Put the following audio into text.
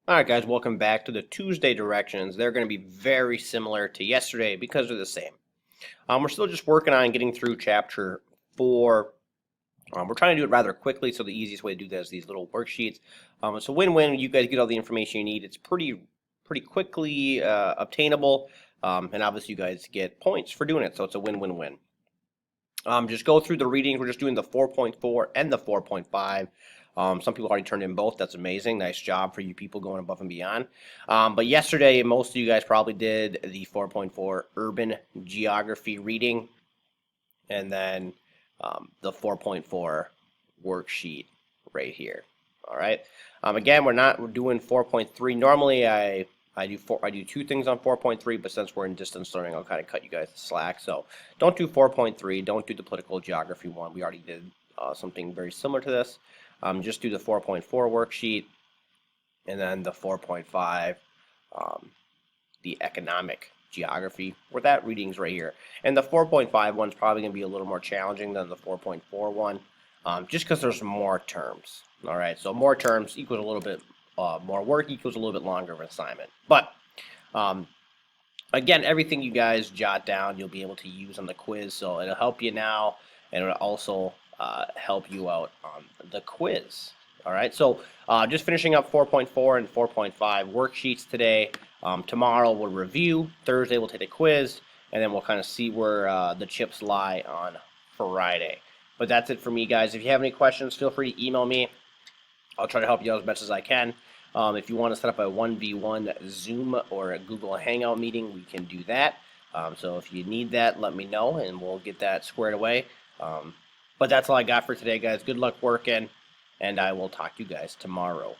All right, guys, welcome back to the Tuesday directions. They're going to be very similar to yesterday because they're the same. We're still just working on getting through chapter 4. We're trying to do it rather quickly, so the easiest way to do that is these little worksheets. It's a win-win. You guys get all the information you need. It's pretty quickly obtainable, and obviously you guys get points for doing it, so it's a win-win-win. Just go through the readings. We're just doing the 4.4 and the 4.5. Some people already turned in both. That's amazing. Nice job for you people going above and beyond. But yesterday, most of you guys probably did the 4.4 urban geography reading and then the 4.4 worksheet right here. All right. Again, we're doing 4.3. Normally, I do two things on 4.3, but since we're in distance learning, I'll kind of cut you guys the slack. So don't do 4.3. Don't do the political geography one. We already did something very similar to this. Just do the 4.4 worksheet, and then the 4.5, the economic geography, where that reading's right here. And the 4.5 one's probably going to be a little more challenging than the 4.4 one, just because there's more terms. All right, so more terms equals a little bit more work equals a little bit longer of an assignment. But again, everything you guys jot down, you'll be able to use on the quiz. So it'll help you now, and it'll also help you out on the quiz. All right, so just finishing up 4.4 and 4.5 worksheets today. Tomorrow we'll review. Thursday we'll take a quiz, and then we'll kind of see where the chips lie on Friday. But that's it for me, guys. If you have any questions, feel free to email me. I'll try to help you out as best as I can. If you want to set up a 1v1 Zoom or a Google Hangout meeting, we can do that. So if you need that, let me know, and we'll get that squared away. But that's all I got for today, guys. Good luck working, and I will talk to you guys tomorrow.